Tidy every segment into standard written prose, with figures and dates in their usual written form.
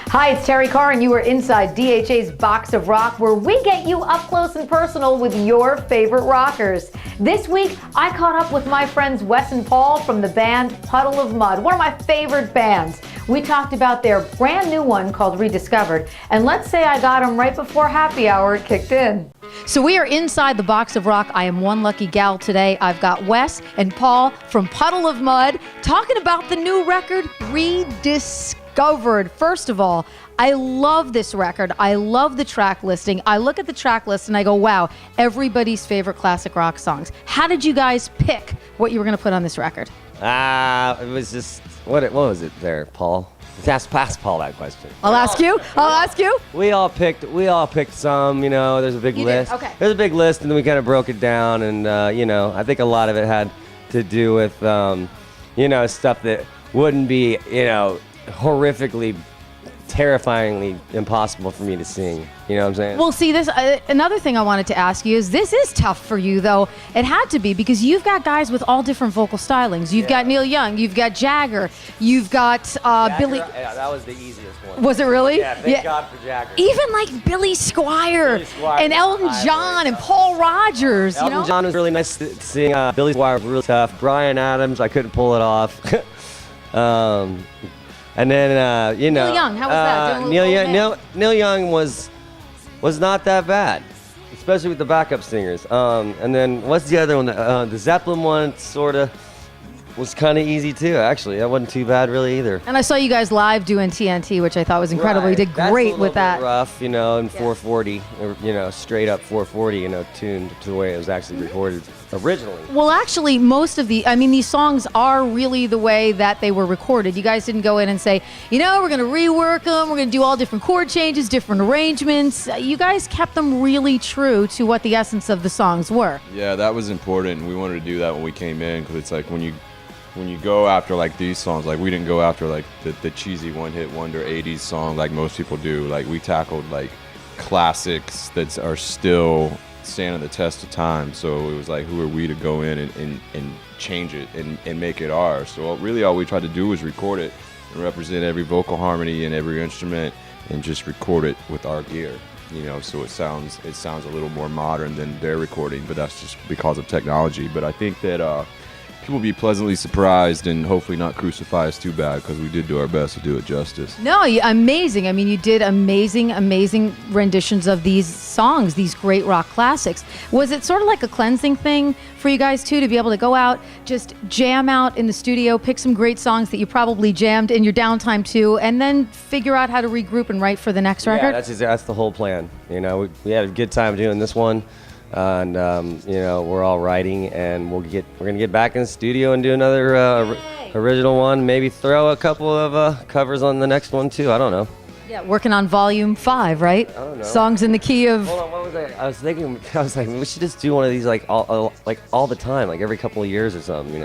Hi, it's Terrie Carr, and you are inside DHA's Box of Rock, where we get you up close and personal with your favorite rockers. This week, I caught up with my friends Wes and Paul from the band Puddle of Mudd, one of my favorite bands. We talked about their brand new one called Rediscovered, and let's say I got them right before happy hour kicked in. So we are inside the Box of Rock. I am one lucky gal today. I've got Wes and Paul from Puddle of Mudd talking about the new record, Rediscovered. First of all, I love this record. I love the track listing. I look at the track list and I go, wow, everybody's favorite classic rock songs. How did you guys pick what you were going to put on this record? It was just, what was it there, Paul? Ask Paul that question. I'll ask you. We all picked some, there's a big list. Okay. There's a big list, and then we kind of broke it down, and, I think a lot of it had to do with, stuff that wouldn't be, horrifically, terrifyingly impossible for me to sing. You know what I'm saying? Well, see, this another thing I wanted to ask you is this is tough for you, though. It had to be because you've got guys with all different vocal stylings. You've got Neil Young, you've got Jagger, you've got Billy. Yeah, that was the easiest one. Was it really? Yeah, thank God for Jagger. Even like Billy Squier and Elton John and Paul Rogers. Elton John was really nice to sing. Billy Squier was really tough. Bryan Adams, I couldn't pull it off. And then, Neil Young, how was that? Neil Young was not that bad, especially with the backup singers. And then what's the other one? The Zeppelin one sort of was kind of easy too, actually. That wasn't too bad really either. And I saw you guys live doing TNT, which I thought was incredible. Right. You did great with that. Bit rough, in 440, straight up 440, tuned to the way it was actually recorded originally. Well, actually, most of these songs are really the way that they were recorded. You guys didn't go in and say, we're going to rework them, we're going to do all different chord changes, different arrangements. You guys kept them really true to what the essence of the songs were. Yeah, that was important. We wanted to do that when we came in, because it's like when you go after like these songs, like we didn't go after like the cheesy one-hit wonder 80s song like most people do. Like we tackled like classics that are still standing the test of time. So it was like, who are we to go in and change it and make it ours? So really all we tried to do was record it and represent every vocal harmony and every instrument and just record it with our gear. So it sounds a little more modern than their recording, but that's just because of technology. But I think that people will be pleasantly surprised and hopefully not crucify us too bad, because we did do our best to do it justice. No, amazing. You did amazing renditions of these songs, these great rock classics. Was it sort of like a cleansing thing for you guys too, to be able to go out, just jam out in the studio, pick some great songs that you probably jammed in your downtime too, and then figure out how to regroup and write for the next record? Yeah, that's the whole plan. We had a good time doing this one. And we're all writing, and we're gonna get back in the studio and do another original one. Maybe throw a couple of covers on the next one too. I don't know. Yeah, working on volume 5, right? I don't know. Songs in the key of. Hold on, what was I? I was like, we should just do one of these all the time, like every couple of years or something.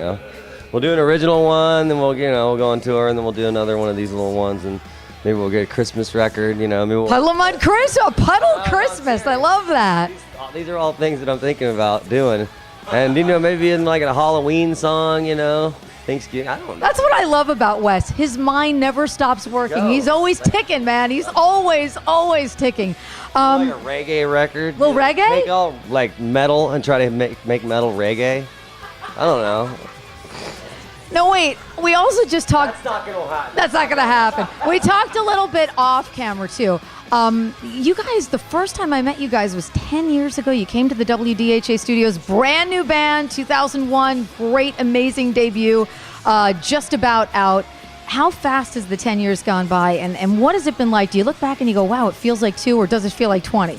We'll do an original one, then we'll go on tour, and then we'll do another one of these little ones, and maybe we'll get a Christmas record. Maybe Puddle of Mudd Christmas, Christmas. I love that. These are all things that I'm thinking about doing. And, maybe in like a Halloween song, Thanksgiving. I don't know. That's what I love about Wes. His mind never stops working. He's always ticking, man. He's always ticking. Like a reggae record. Little reggae? Make all like metal and try to make metal reggae. I don't know. No, wait. We also just talked. That's not gonna happen. We talked a little bit off camera too. You guys, the first time I met you guys was 10 years ago. You came to the WDHA studios, brand new band, 2001, great, amazing debut, just about out. How fast has the 10 years gone by, and what has it been like? Do you look back and you go, wow, it feels like 2, or does it feel like 20?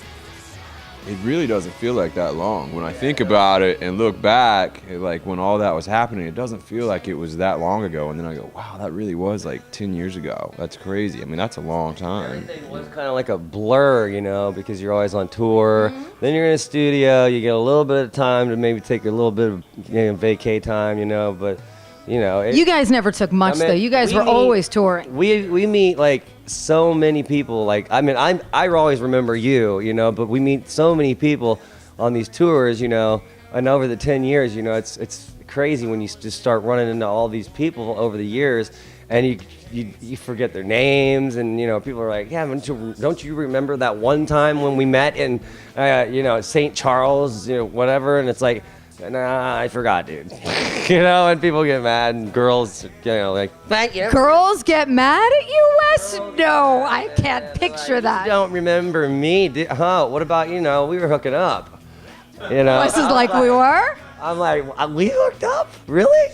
It really doesn't feel like that long. When I think about it and look back, like when all that was happening, it doesn't feel like it was that long ago. And then I go, wow, that really was like 10 years ago. That's crazy. That's a long time. Everything was kind of like a blur, because you're always on tour. Mm-hmm. Then you're in a studio. You get a little bit of time to maybe take a little bit of vacay time, but you guys never took much though. You guys were always touring. We meet like so many people. Like I always remember you, but we meet so many people on these tours, And over the 10 years, you know, it's crazy when you just start running into all these people over the years, and you forget their names, and you know, people are like, yeah, don't you remember that one time when we met in you know, St. Charles, you know, whatever? And it's like, nah, I forgot, dude. You know, and people get mad, and girls, you know, like, thank you. Girls get mad at you, Wes? No, I can't picture that. You don't remember me, huh? What about, you know, we were hooking up. You know, Wes is like, we were? I'm like, we hooked up? Really?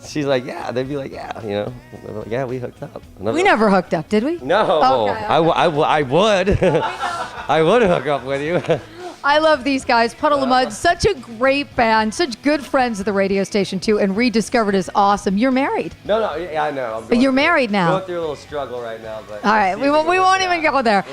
She's like, yeah. They'd be like, yeah, you know. They're like, yeah, we hooked up. We never hooked up, did we? No. Okay. I would. I would hook up with you. I love these guys. Puddle of Mudd, such a great band, such good friends of the radio station too, and Rediscovered is awesome. You're married. No, yeah, I know. You're married now. Going through a little struggle right now, but all right, we won't even go there.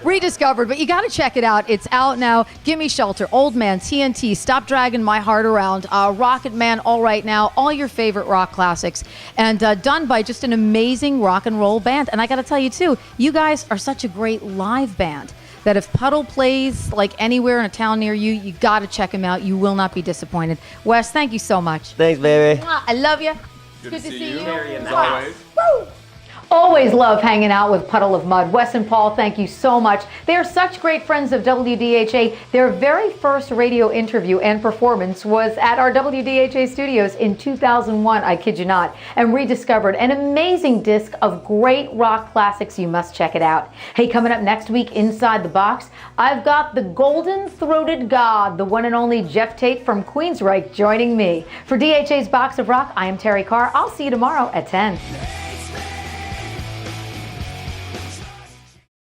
Rediscovered, but you got to check it out. It's out now. Gimme Shelter, Old Man, TNT, Stop Dragging My Heart Around, Rocket Man, All Right Now, all your favorite rock classics, and done by just an amazing rock and roll band. And I got to tell you too, you guys are such a great live band that if Puddle plays like anywhere in a town near you, you got to check him out. You will not be disappointed. Wes, thank you so much. Thanks, baby. I love you. Good to see you. As always. Woo! Always love hanging out with Puddle of Mudd. Wes and Paul, thank you so much. They are such great friends of WDHA. Their very first radio interview and performance was at our WDHA studios in 2001, I kid you not, and Rediscovered, an amazing disc of great rock classics. You must check it out. Hey, coming up next week, Inside the Box, I've got the golden-throated god, the one and only Jeff Tate from Queensryche, joining me. For DHA's Box of Rock, I am Terrie Carr. I'll see you tomorrow at 10.